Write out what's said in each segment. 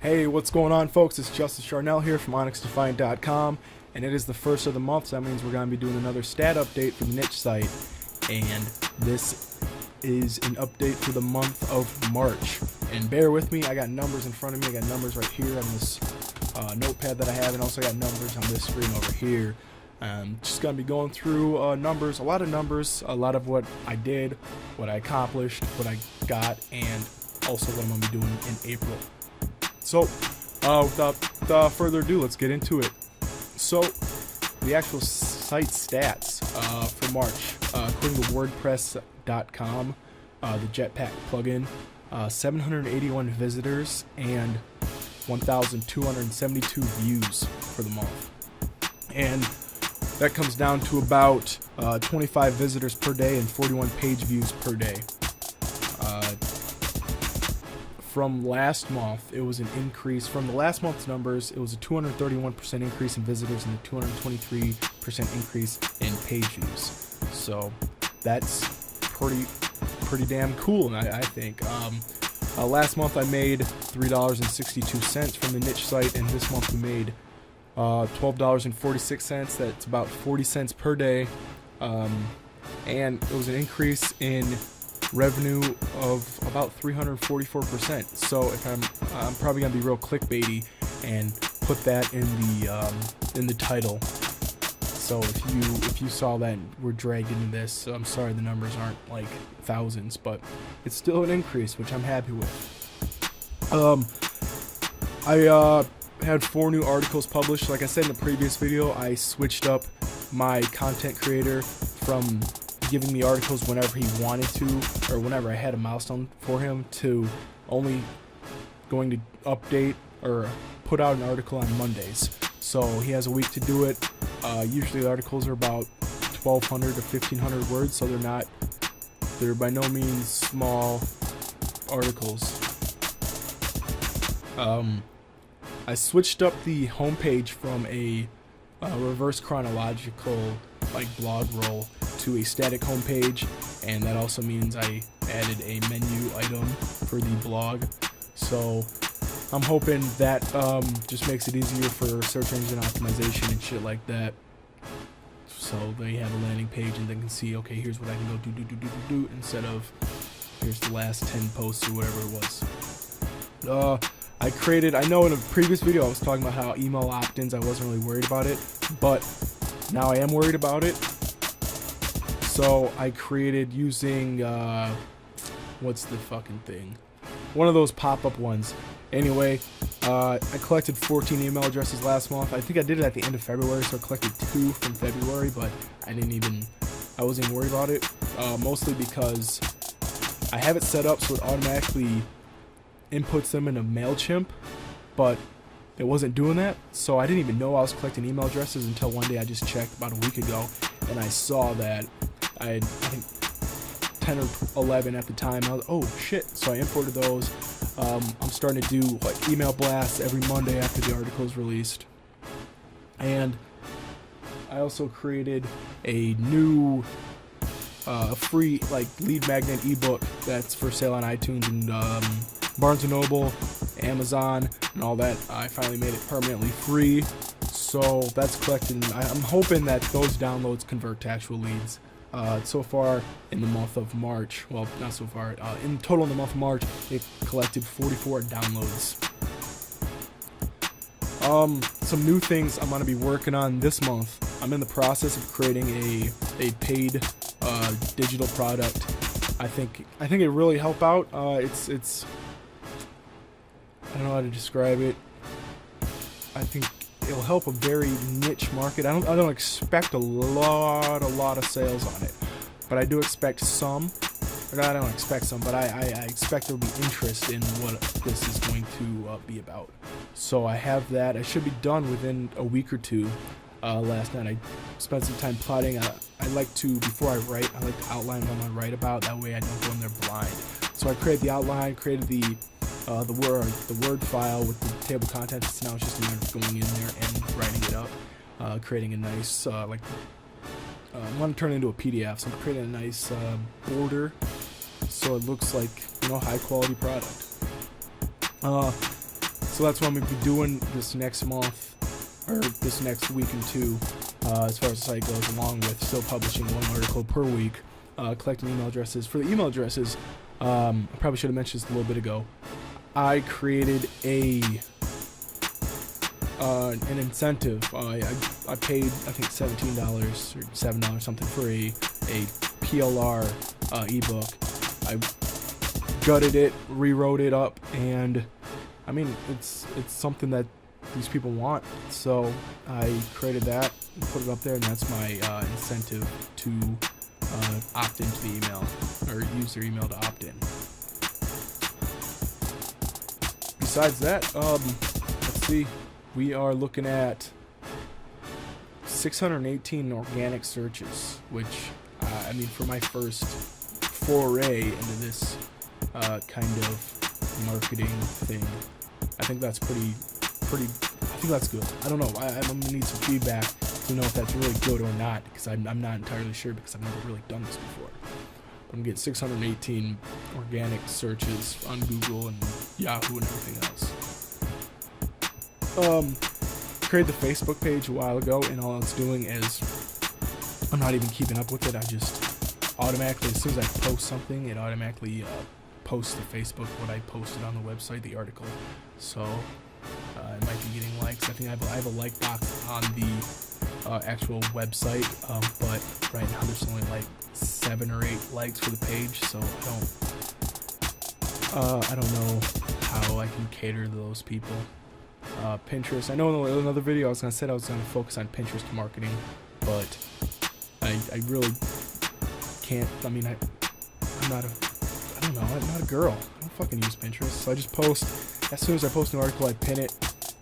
Hey, what's going on, folks? It's Justice Charnell here from OnyxDefiant.com, and it is the first of the month, so that means we're going to be doing another stat update for the niche site, and this is an update for the month of March. And bear with me, I got numbers in front of me. I got numbers right here on this notepad that I have, and also got numbers on this screen over here. Just going to be going through numbers, a lot of what I did, what I accomplished, what I got, and also what I'm going to be doing in April. So, without further ado, let's get into it. So, the actual site stats for March, according to WordPress.com, the Jetpack plugin, 781 visitors and 1,272 views for the month. And that comes down to about 25 visitors per day and 41 page views per day. From last month, it was an increase. From the last month's numbers, it was a 231% increase in visitors and a 223% increase in page views. So that's pretty damn cool, I think. Last month I made $3.62 from the niche site, and this month we made $12.46. That's about 40 cents per day, and it was an increase in revenue of about 344%. So if I'm probably gonna be real clickbaity and put that in the title. So if you saw that and were dragged into this, I'm sorry the numbers aren't like thousands, but it's still an increase, which I'm happy with. I had 4 new articles published. Like I said in the previous video, I switched up my content creator from giving me articles whenever he wanted to, or whenever I had a milestone for him, to only going to update or put out an article on Mondays. So he has a week to do it. Usually the articles are about 1,200 to 1,500 words, so they're by no means small articles. I switched up the homepage from a reverse chronological blog roll to a static homepage, and that also means I added a menu item for the blog. So I'm hoping that just makes it easier for search engine optimization and shit like that. So they have a landing page and they can see, okay, here's what I can go do instead of here's the last 10 posts or whatever it was. I know in a previous video I was talking about how email opt-ins, I wasn't really worried about it, but now I am worried about it. So I created using, what's the fucking thing? One of those pop-up ones. Anyway, I collected 14 email addresses last month. I think I did it at the end of February, so I collected 2 from February, but I wasn't worried about it. Mostly because I have it set up so it automatically inputs them into MailChimp, but it wasn't doing that, so I didn't even know I was collecting email addresses until one day I just checked about a week ago, and I saw that I had, I think, 10 or 11 at the time. I was, oh shit, so I imported those. I'm starting to do email blasts every Monday after the article is released. And I also created a new free lead magnet ebook that's for sale on iTunes and Barnes & Noble, Amazon, and all that. I finally made it permanently free, so that's collected. I'm hoping that those downloads convert to actual leads. So far in the month of March, well, not so far, in total in the month of March, it collected 44 downloads. Some new things I'm going to be working on this month. I'm in the process of creating a paid digital product. I think it really help out. It's I don't know how to describe it. I think it'll help a very niche market. I don't expect a lot of sales on it, but I do expect some. Or I don't expect some, but I expect there'll be interest in what this is going to be about. So I have that. I should be done within a week or two. Last night I spent some time plotting. I like to, before I write, I like to outline what I'm going to write about. That way I don't go in there blind. So I created the outline, created the word file with the table of contents. Now it's just a matter of going in there and writing it up, creating a nice I want to turn it into a PDF, so I'm creating a nice border so it looks like, high quality product. So that's what I'm going to be doing this next month, or this next week and two, as far as the site goes, along with still publishing one article per week, collecting email addresses. For the email addresses, I probably should have mentioned this a little bit ago. I created an incentive. I paid, I think, $17 or $7 something for a PLR ebook. I gutted it, rewrote it up, and I mean, it's something that these people want. So I created that and put it up there, and that's my incentive to opt into the email, or use their email to opt in. Besides that, let's see, we are looking at 618 organic searches, which I mean, for my first foray into this kind of marketing thing, I think that's pretty. I think that's good. I don't know. I'm gonna need some feedback to know if that's really good or not, because I'm not entirely sure, because I've never really done this before. But I'm getting 618 organic searches on Google and Yahoo and everything else. Created the Facebook page a while ago, and all it's doing is, I'm not even keeping up with it. I just automatically, as soon as I post something, it automatically posts to Facebook what I posted on the website, the article. So it might be getting likes. I think I have a like box on the actual website, but right now there's only like 7 or 8 likes for the page, so I don't know how I can cater to those people. Pinterest. I know in another video I was gonna focus on Pinterest marketing, but I really can't. I mean, I'm not a girl. I don't fucking use Pinterest, so I just post. As soon as I post an article, I pin it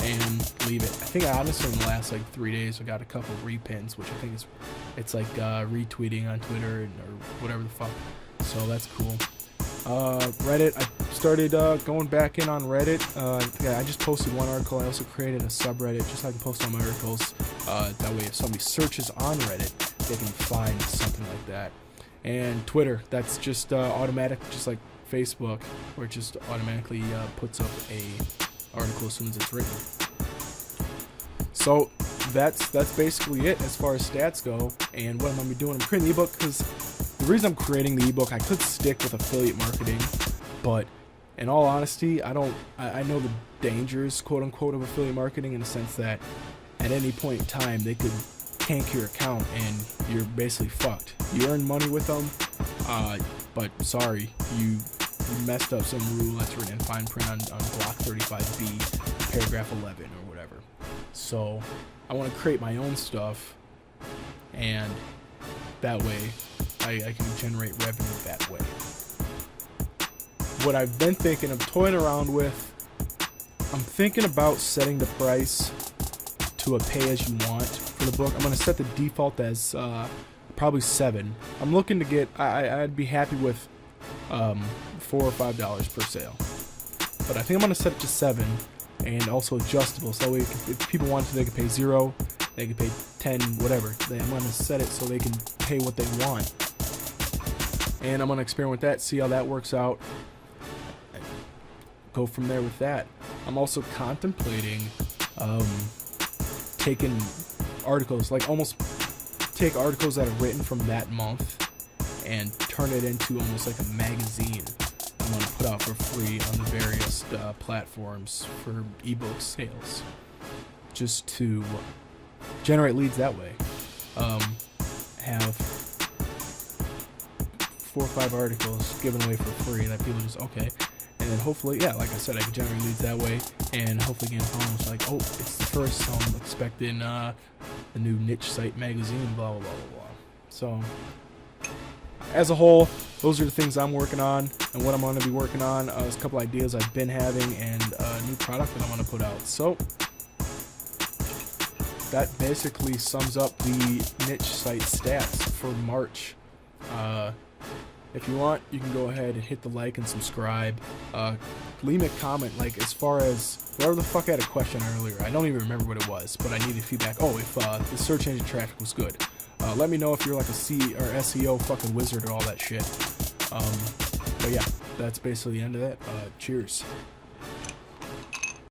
and leave it. I think honestly in the last like 3 days I got a couple repins, which I think it's like retweeting on Twitter or whatever the fuck. So that's cool. Reddit. I started going back in on Reddit. Yeah, I just posted one article. I also created a subreddit just so I can post all my articles. That way, if somebody searches on Reddit, they can find something like that. And Twitter. That's just automatic, just like Facebook, where it just automatically puts up a article as soon as it's written. So that's basically it as far as stats go. And what I'm gonna be doing, I'm creating the ebook, because the reason I'm creating the ebook, I could stick with affiliate marketing, but in all honesty, I know the dangers, quote unquote, of affiliate marketing, in the sense that at any point in time they could tank your account and you're basically fucked. You earn money with them, but sorry, you messed up some rule that's written in fine print on block 35B, paragraph 11 or whatever. So I want to create my own stuff, and that way I can generate revenue that way. What I've been thinking, I'm toying around with, I'm thinking about setting the price to a pay-as-you-want for the book. I'm going to set the default as probably $7. I'm looking to get, I'd be happy with $4 or $5 per sale. But I think I'm going to set it to $7, and also adjustable, so that way if people want to, they can pay $0, they can pay 10, whatever. I'm going to set it so they can pay what they want. And I'm going to experiment with that, see how that works out. Go from there with that. I'm also contemplating taking articles, like almost take articles that are written from that month and turn it into almost like a magazine I'm going to put out for free on the various platforms for ebook sales, just to generate leads that way. Have 4 or 5 articles given away for free that people just, okay. And then hopefully, yeah, like I said, I can generate leads that way, and hopefully get almost like, oh, it's the first, so I'm expecting the new niche site magazine, blah, blah, blah, blah, blah. So, as a whole, those are the things I'm working on, and what I'm going to be working on. There's a couple ideas I've been having, and a new product that I want to put out. So, that basically sums up the niche site stats for March. If you want, you can go ahead and hit the like and subscribe. Leave me a comment, like, as far as whatever the fuck I had a question earlier. I don't even remember what it was, but I needed feedback. Oh, if the search engine traffic was good. Let me know if you're like a C or SEO fucking wizard or all that shit. But yeah, that's basically the end of that. Cheers.